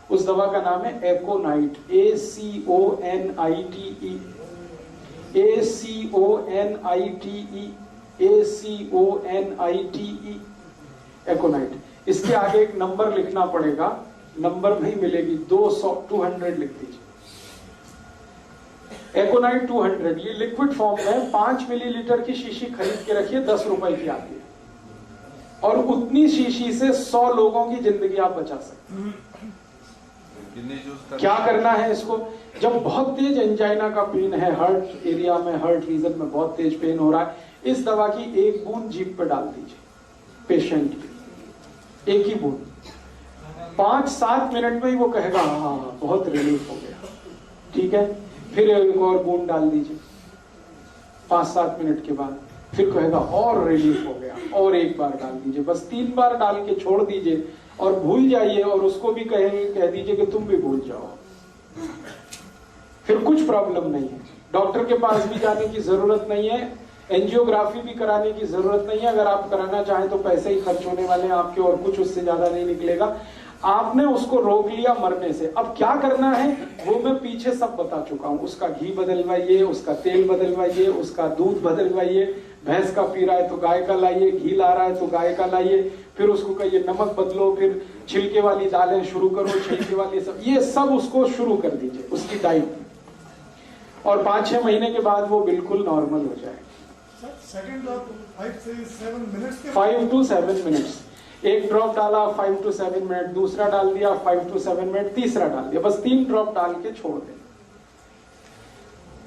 Speaker 1: उस दवा का नाम है एकोनाइट, ACONITE, ACONITE, ACONITE, एकोनाइट। इसके आगे एक नंबर लिखना पड़ेगा, नंबर नहीं मिलेगी, 200 लिख दीजिए। एकोनाइट 200, ये लिक्विड फॉर्म में 5 मिलीलीटर की शीशी खरीद के रखिए, 10 रुपए की आती है, और उतनी शीशी से 100 लोगों की जिंदगी आप बचा सकते हैं। क्या करना है इसको, जब बहुत तेज एंजाइना का पेन है, हार्ट एरिया में, हार्ट रीजन में बहुत तेज पेन हो रहा है, इस दवा की एक बूंद जीभ पे डाल दीजिए पेशेंट की, एक ही बूंद। 5-7 मिनट में ही वो कहेगा हाँ बहुत रिलीफ हो गया, ठीक है। फिर एक और बूंद डाल दीजिए 5-7 मिनट के बाद, फिर कहेगा और रिलीफ हो गया, और एक बार डाल दीजिए। बस 3 बार डाल के छोड़ दीजिए और भूल जाइए, और उसको भी कह दीजिए कि तुम भी भूल जाओ, फिर कुछ प्रॉब्लम नहीं है। डॉक्टर के पास भी जाने की जरूरत नहीं है, एंजियोग्राफी भी कराने की जरूरत नहीं है। अगर आप कराना चाहें तो पैसे ही खर्च होने वाले हैं आपके, और कुछ उससे ज्यादा नहीं निकलेगा। आपने उसको रोक लिया मरने से। अब क्या करना है वो मैं पीछे सब बता चुका हूं। उसका घी बदलवाइए, उसका तेल बदलवाइए, उसका दूध बदलवाइए, भैंस का पी रहा है तो गाय का लाइए, घी ला रहा है तो गाय का लाइए, फिर उसको कहिए नमक बदलो, फिर छिलके वाली दालें शुरू करो, छिलके वाली सब, ये सब उसको शुरू कर दीजिए उसकी डाइट, और 5-6 महीने के बाद वो बिल्कुल नॉर्मल हो जाएगा। 5 to 7 मिनट्स, एक ड्रॉप डाला 5 to 7 मिनट, दूसरा डाल दिया 5 to 7 मिनट, तीसरा डाल दिया, बस 3 ड्रॉप डाल के छोड़ दें।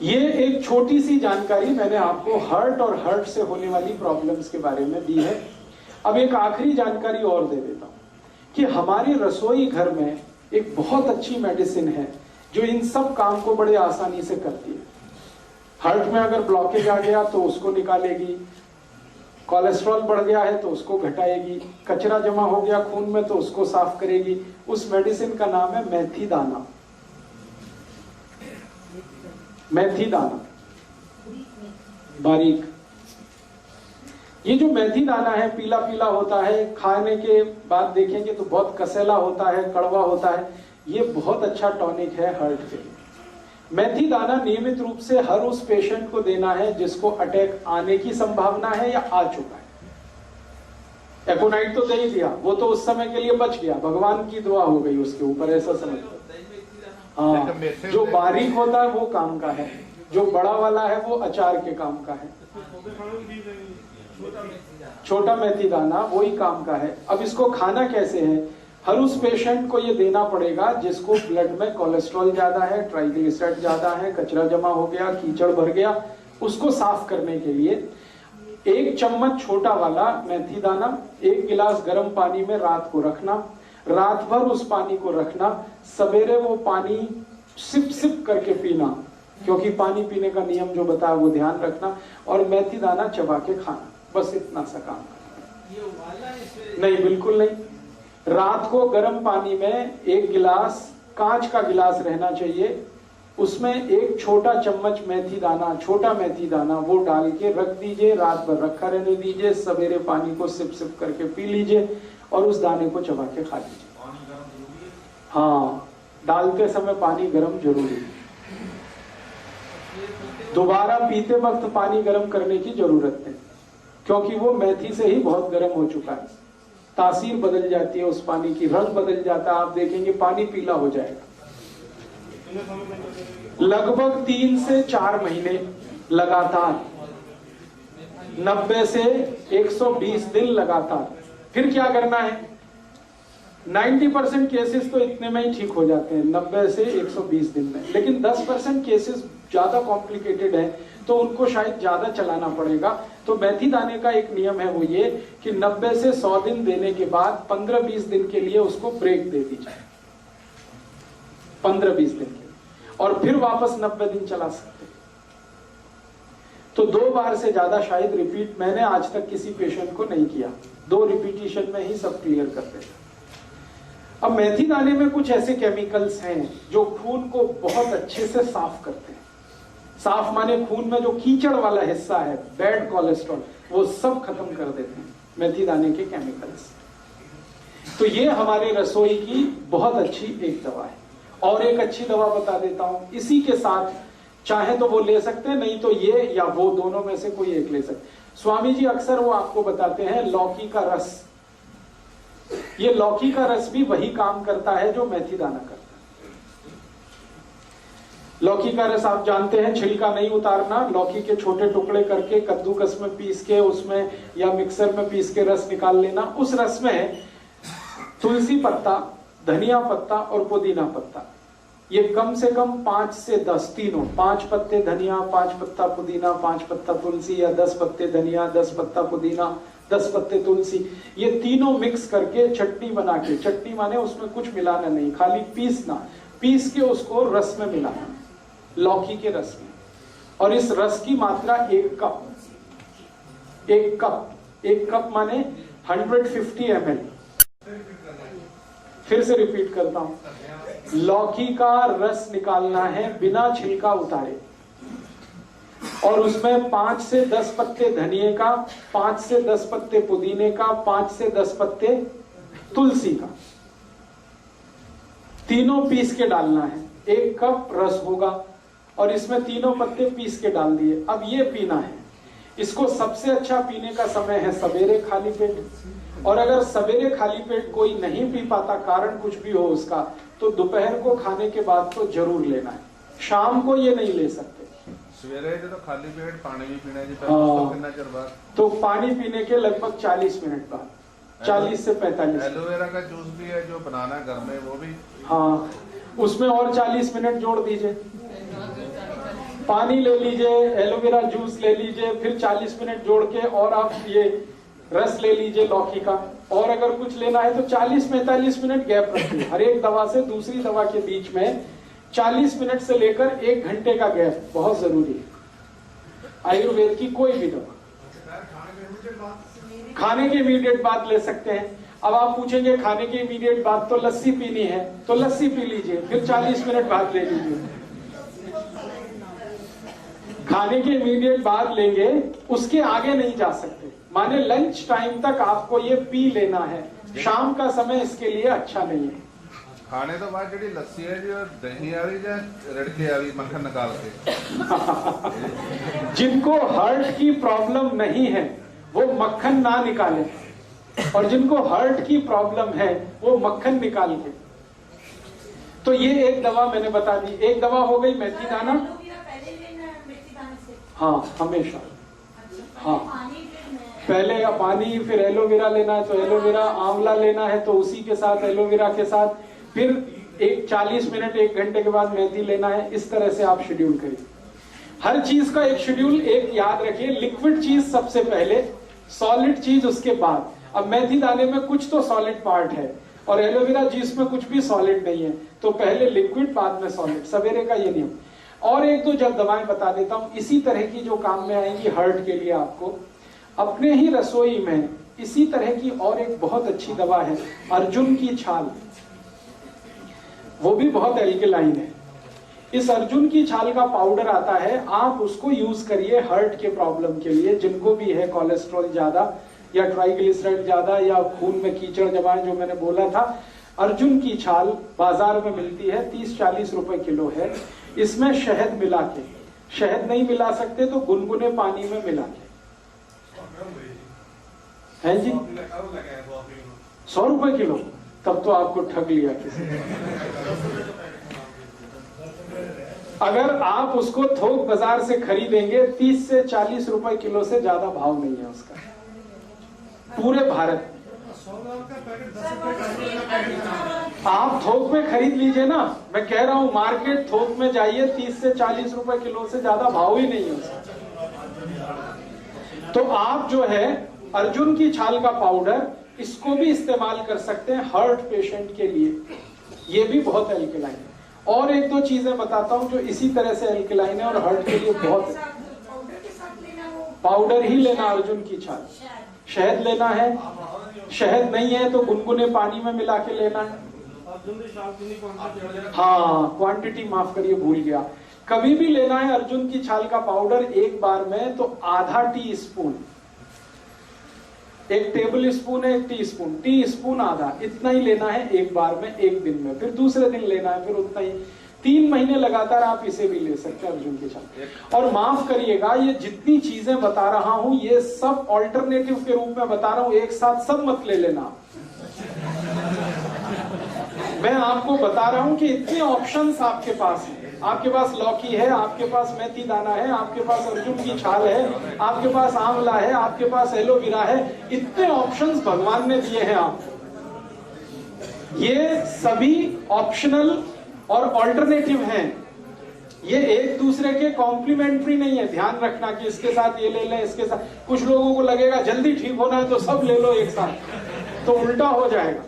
Speaker 1: ये एक छोटी सी जानकारी मैंने आपको हार्ट और हार्ट से होने वाली प्रॉब्लम्स के बारे में दी है। अब एक आखिरी जानकारी और दे देता हूं कि हमारे रसोई घर में एक बहुत अच्छी मेडिसिन है जो इन सब काम को बड़े आसानी से करती है। हार्ट में अगर ब्लॉकेज आ गया तो उसको निकालेगी, कोलेस्ट्रॉल बढ़ गया है तो उसको घटाएगी, कचरा जमा हो गया खून में तो उसको साफ करेगी। उस मेडिसिन का नाम है मेथी दाना। मेथी दाना बारीक, ये जो मेथी दाना है पीला पीला होता है, खाने के बाद देखेंगे तो बहुत कसेला होता है, कड़वा होता है। ये बहुत अच्छा टॉनिक है हार्ट के लिए। मेथी दाना नियमित रूप से हर उस पेशेंट को देना है जिसको अटैक आने की संभावना है या आ चुका है। एकोनाइट तो दे ही दिया, वो तो उस समय के लिए बच गया, भगवान की दुआ हो गई उसके ऊपर, ऐसा समझ लो। हाँ, जो बारीक होता है वो काम का है, जो बड़ा वाला है वो अचार के काम का है। छोटा मेथी दाना वही काम का है। अब इसको खाना कैसे है, हर उस पेशेंट को ये देना पड़ेगा जिसको ब्लड में कोलेस्ट्रॉल ज्यादा है, ट्राइग्लिसराइड ज्यादा है, कचरा जमा हो गया, कीचड़ भर गया, उसको साफ करने के लिए 1 चम्मच छोटा वाला मेथी दाना 1 गिलास गर्म पानी में रात को रखना, रात भर उस पानी को रखना, सवेरे वो पानी सिप सिप करके पीना, क्योंकि पानी पीने का नियम जो बताया वो ध्यान रखना, और मेथी दाना चबा के खाना। बस इतना सा काम नहीं, बिल्कुल नहीं। रात को गर्म पानी में 1 गिलास, कांच का गिलास रहना चाहिए, उसमें 1 छोटा चम्मच मेथी दाना, छोटा मेथी दाना वो डाल के रख दीजिए, रात भर रखा रहने दीजिए, सवेरे पानी को सिप सिप करके पी लीजिए और उस दाने को चबा के खा लीजिए। हाँ, डालते समय पानी गर्म जरूरी है। दोबारा पीते वक्त पानी गर्म करने की जरूरत नहीं, क्योंकि वो मेथी से ही बहुत गर्म हो चुका है। तासीर बदल जाती है उस पानी की, रंग बदल जाता है, आप देखेंगे पानी पीला हो जाएगा। लगभग 3 से 4 महीने लगातार, 90 से 120 दिन लगातार। फिर क्या करना है, 90% केसेस तो इतने में ही ठीक हो जाते हैं, 90 से 120 दिन में। लेकिन 10% केसेस ज्यादा कॉम्प्लिकेटेड है तो उनको शायद ज्यादा चलाना पड़ेगा। तो मेथी दाने का एक नियम है, वो ये कि 90 से 100 दिन देने के बाद 15-20 दिन के लिए उसको ब्रेक दे दीजिए, 15-20 दिन के लिए, और फिर वापस 90 दिन चला सकते हैं। तो 2 बार से ज्यादा शायद रिपीट मैंने आज तक किसी पेशेंट को नहीं किया, 2 रिपीटिशन में ही सब क्लियर करते हैं। अब मेथी दाने में कुछ ऐसे केमिकल्स हैं जो खून को बहुत अच्छे से साफ करते हैं। साफ माने खून में जो कीचड़ वाला हिस्सा है, बैड कोलेस्ट्रॉल, वो सब खत्म कर देते हैं मेथी दाने के केमिकल्स। तो ये हमारे रसोई की बहुत अच्छी एक दवा है। और एक अच्छी दवा बता देता हूं, इसी के साथ चाहे तो वो ले सकते हैं, नहीं तो ये या वो दोनों में से कोई एक ले सकते। स्वामी जी अक्सर वो आपको बताते हैं लौकी का रस, ये लौकी का रस भी वही काम करता है जो मेथी दाना करता है। लौकी का रस आप जानते हैं, छिलका नहीं उतारना, लौकी के छोटे टुकड़े करके कद्दूकस में पीस के उसमें या मिक्सर में पीस के रस निकाल लेना। उस रस में तुलसी पत्ता, धनिया पत्ता और पुदीना पत्ता, ये कम से कम 5 से 10 तीनों, 5 पत्ते धनिया, 5 पत्ता पुदीना, 5 पत्ता तुलसी, या 10 पत्ते धनिया, 10 पत्ता पुदीना, 10 पत्ते तुलसी, ये तीनों मिक्स करके चटनी बना के, चटनी माने उसमें कुछ मिलाना नहीं, खाली पीसना, पीस के उसको रस में मिलाना, लौकी के रस में। और इस रस की मात्रा 1 कप, 1 कप माने 150 ml। फिर से रिपीट करता हूं, लौकी का रस निकालना है बिना छिलका उतारे, और उसमें 5 से 10 पत्ते धनिए का, 5 से 10 पत्ते पुदीने का, 5 से 10 पत्ते तुलसी का, तीनों पीस के डालना है। 1 कप रस होगा और इसमें तीनों पत्ते पीस के डाल दिए। अब ये पीना है। इसको सबसे अच्छा पीने का समय है सवेरे खाली पेट, और अगर सवेरे खाली पेट कोई नहीं पी पाता, कारण कुछ भी हो उसका, तो दोपहर को खाने के बाद तो जरूर लेना है, शाम को ये नहीं ले सकते।
Speaker 2: सवेरे तो खाली पेट पानी भी पीना जी, कितना चਿਰ बाद?
Speaker 1: तो पानी पीने के लगभग 40 मिनट बाद, 40 से 45।
Speaker 2: एलोवेरा का जूस भी है जो बनाना घर में, वो भी,
Speaker 1: हाँ, उसमें और 40 मिनट जोड़ दीजिए। पानी ले लीजिए, एलोवेरा जूस ले लीजिए, फिर 40 मिनट जोड़ के और आप ये रस ले लीजिए लौकी का, और अगर कुछ लेना है तो 40-45 मिनट गैप रखिए हर एक दवा से दूसरी दवा के बीच में। 40 मिनट से लेकर 1 घंटे का गैप बहुत जरूरी है आयुर्वेद की कोई भी दवा। खाने के इमीडिएट बाद ले सकते हैं। अब आप पूछेंगे खाने के इमीडिएट बाद तो लस्सी पीनी है, तो लस्सी पी लीजिए, फिर 40 मिनट बाद ले लीजिए। खाने के इमीडिएट बाद लेंगे, उसके आगे नहीं जा सकते, माने लंच टाइम तक आपको ये पी लेना है। शाम का समय इसके लिए अच्छा नहीं है।
Speaker 2: खाने तो बाद जी लस्सी है जी, दही आ रही है, रड़के आ रही, मक्खन निकाल के।
Speaker 1: जिनको हार्ट की प्रॉब्लम नहीं है वो मक्खन ना निकाले, और जिनको हार्ट की प्रॉब्लम है वो मक्खन निकाल के। तो ये एक दवा मैंने बता दी। एक दवा हो गई मेथी दाना, हाँ हमेशा, हाँ पहले या पानी, फिर एलोवेरा लेना है तो एलोवेरा, आंवला लेना है तो उसी के साथ एलोवेरा के साथ, फिर 40 मिनट 1 घंटे के बाद मेथी लेना है। इस तरह से आप शेड्यूल करिए। हर चीज का एक शेड्यूल, एक याद रखिए, लिक्विड चीज सबसे पहले, सॉलिड चीज उसके बाद। अब मेथी दाने में कुछ तो सॉलिड पार्ट है और एलोवेरा जूस में कुछ भी सॉलिड नहीं है, तो पहले लिक्विड बाद में सॉलिड, सवेरे का ये नियम। और एक दो जब दवाएं बता देता हूं इसी तरह की जो काम में आएंगी हार्ट के लिए आपको। अपने ही रसोई में इसी तरह की और एक बहुत अच्छी दवा है, अर्जुन की छाल, वो भी बहुत एल्कलाइन है। इस अर्जुन की छाल का पाउडर आता है, आप उसको यूज करिए हार्ट के प्रॉब्लम के लिए, जिनको भी है कोलेस्ट्रॉल ज्यादा या ट्राइग्लिसराइड ज्यादा या खून में कीचड़ जमा है, जो मैंने बोला था। अर्जुन की छाल बाजार में मिलती है, 30-40 रुपए किलो है। इसमें शहद मिला के, शहद नहीं मिला सकते तो गुनगुने पानी में मिला के, है जी, 100 रुपए किलो, तब तो आपको ठग लिया किसी ने। अगर आप उसको थोक बाजार से खरीदेंगे 30 से 40 रुपए किलो से ज्यादा भाव नहीं है उसका पूरे भारत। आप थोक में खरीद लीजिए ना, मैं कह रहा हूं मार्केट थोक में जाइए, 30 से 40 रुपए किलो से ज्यादा भाव ही नहीं है उसका। तो आप जो है अर्जुन की छाल का पाउडर, इसको भी इस्तेमाल कर सकते हैं हार्ट पेशेंट के लिए, ये भी बहुत एल्कलाइन है। और एक दो चीजें बताता हूं जो इसी तरह से एल्कलाइन है और हार्ट के लिए बहुत, पाउडर ही लेना अर्जुन की छाल। शहद लेना है, शहद नहीं है तो गुनगुने पानी में मिला के लेना है। हाँ, क्वांटिटी माफ करिए, भूल गया। कभी भी लेना है अर्जुन की छाल का पाउडर एक बार में तो आधा टी स्पून, 1 टेबल स्पून है 1 टी स्पून आधा, इतना ही लेना है एक बार में, एक दिन में, फिर दूसरे दिन लेना है, फिर उतना ही। 3 महीने लगातार आप इसे भी ले सकते हैं अर्जुन की छाल। और माफ करिएगा, ये जितनी चीजें बता रहा हूं ये सब ऑल्टरनेटिव के रूप में बता रहा हूं, एक साथ सब मत ले लेना। मैं आपको बता रहा हूं कि इतने ऑप्शंस आपके पास हैं। आपके पास लौकी है, आपके पास मेथी दाना है, आपके पास अर्जुन की छाल है, आपके पास आंवला है, आपके पास एलोवेरा है। इतने ऑप्शंस भगवान ने दिए हैं आपको। ये सभी ऑप्शनल और ऑल्टरनेटिव हैं। ये एक दूसरे के कॉम्प्लीमेंट्री नहीं है। ध्यान रखना कि इसके साथ ये ले लें, इसके साथ। कुछ लोगों को लगेगा जल्दी ठीक होना है तो सब ले लो एक साथ, तो उल्टा हो जाएगा।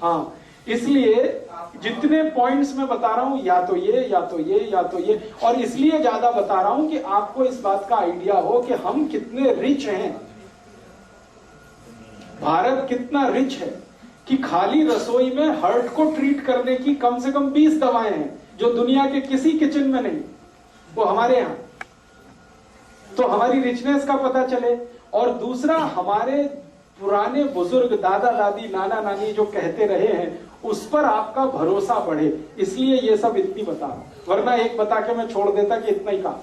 Speaker 1: हाँ, इसलिए जितने पॉइंट्स मैं बता रहा हूं, या तो ये या तो ये या तो ये, और इसलिए ज्यादा बता रहा हूं कि आपको इस बात का आइडिया हो कि हम कितने रिच हैं। भारत कितना रिच है कि खाली रसोई में हार्ट को ट्रीट करने की कम से कम 20 दवाएं हैं जो दुनिया के किसी किचन में नहीं, वो हमारे यहां। तो हमारी रिचनेस का पता चले। और दूसरा, हमारे पुराने बुजुर्ग, दादा दादी, नाना नानी जो कहते रहे हैं, उस पर आपका भरोसा बढ़े, इसलिए ये सब इतनी बता रहा हूं। वरना एक बता के मैं छोड़ देता कि इतना ही काफी।